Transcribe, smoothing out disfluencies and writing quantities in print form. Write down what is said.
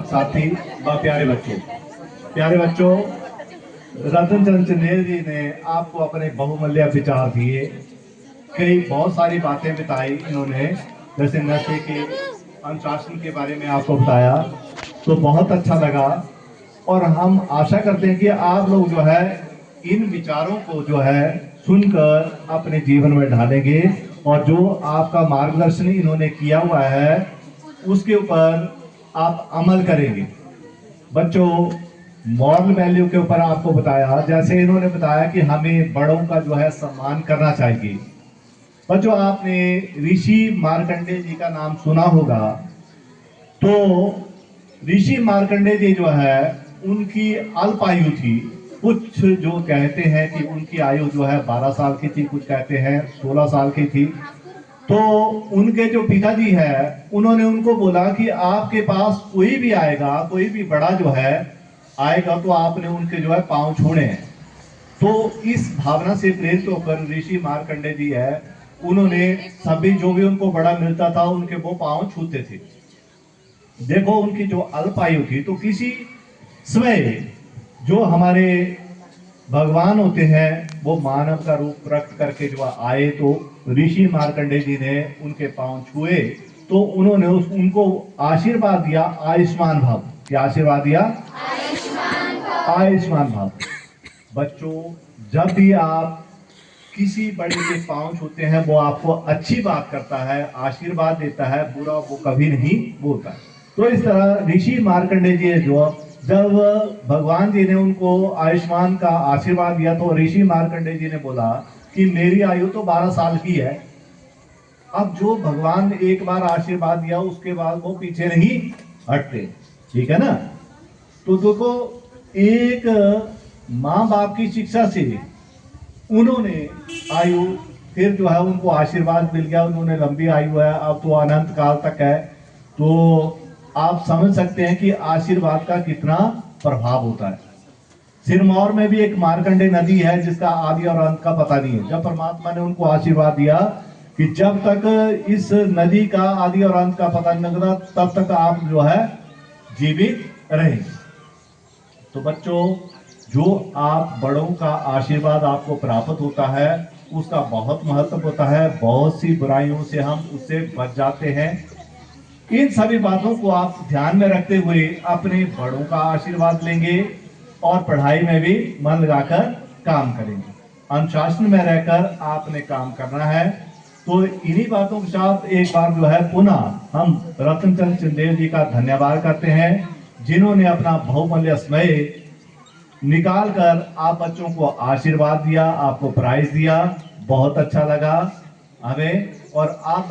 साथी व प्यारे बच्चों, रतन चंद्र चंदेल जी ने आपको अपने बहुमूल्य विचार दिए। कई बहुत सारी बातें बताई इन्होंने, जैसे नशे के अनुशासन के बारे में आपको बताया, तो बहुत अच्छा लगा। और हम आशा करते हैं कि आप लोग जो है इन विचारों को जो है सुनकर अपने जीवन में ढालेंगे और जो आपका मार्गदर्शन इन्होंने किया हुआ है उसके ऊपर आप अमल करेंगे। बच्चों, मॉरल वैल्यू के ऊपर आपको बताया, जैसे इन्होंने बताया कि हमें बड़ों का जो है सम्मान करना चाहिए। बच्चों, आपने ऋषि मार्कंडेय जी का नाम सुना होगा। तो ऋषि मार्कंडेय जी जो है उनकी अल्प आयु थी। कुछ जो कहते हैं कि उनकी आयु जो है 12 साल की थी, कुछ कहते हैं 16 साल की थी। तो उनके जो पिताजी है उन्होंने उनको बोला कि आपके पास कोई भी आएगा, कोई भी बड़ा जो है आएगा तो आपने उनके जो है पांव छूने हैं। तो इस भावना से प्रेरित होकर ऋषि मार्कंडेय जी है, उन्होंने सभी जो भी उनको बड़ा मिलता था उनके वो पांव छूते थे। देखो, उनकी जो अल्प आयु थी, तो किसी समय जो हमारे भगवान होते हैं वो मानव का रूप प्रकट करके जो आए, तो ऋषि मार्कंडेय जी ने उनके पांव छुए, तो उन्होंने उनको आशीर्वाद दिया, आयुष्मान भव। क्या आशीर्वाद दिया? आयुष्मान भव। बच्चों, जब भी आप किसी बड़े के पांव छूते हैं वो आपको अच्छी बात करता है, आशीर्वाद देता है, बुरा वो कभी नहीं बोलता। तो इस तरह ऋषि मार्कंडेय जी जो जब भगवान जी ने उनको आयुष्मान का आशीर्वाद दिया, तो ऋषि मार्कंडेय जी ने बोला कि मेरी आयु तो 12 साल की है। अब जो भगवान ने एक बार आशीर्वाद दिया उसके बाद वो पीछे नहीं हटते, ठीक है ना। तो देखो, एक माँ बाप की शिक्षा से उन्होंने आयु, फिर जो है उनको आशीर्वाद मिल गया, उन्होंने लंबी आयु है, अब तो अनंत काल तक है। तो आप समझ सकते हैं कि आशीर्वाद का कितना प्रभाव होता है। सिरमौर में भी एक मार्कंडेय नदी है जिसका आदि और अंत का पता नहीं है। जब परमात्मा ने उनको आशीर्वाद दिया कि जब तक इस नदी का आदि और अंत का पता नहीं लगता तब तक आप जो है जीवित रहेंगे। तो बच्चों, जो आप बड़ों का आशीर्वाद आपको प्राप्त होता है उसका बहुत महत्व होता है। बहुत सी बुराइयों से हम उससे बच जाते हैं। इन सभी बातों को आप ध्यान में रखते हुए अपने बड़ों का आशीर्वाद लेंगे और पढ़ाई में भी मन लगाकर काम करेंगे। अनुशासन में रहकर आपने काम करना है। तो इन्हीं बातों के साथ एक बार जो है पुनः हम रतन चंद्र चंदेल जी का धन्यवाद करते हैं, जिन्होंने अपना बहुमूल्य समय निकाल कर आप बच्चों को आशीर्वाद दिया, आपको प्राइज दिया। बहुत अच्छा लगा हमें। और आप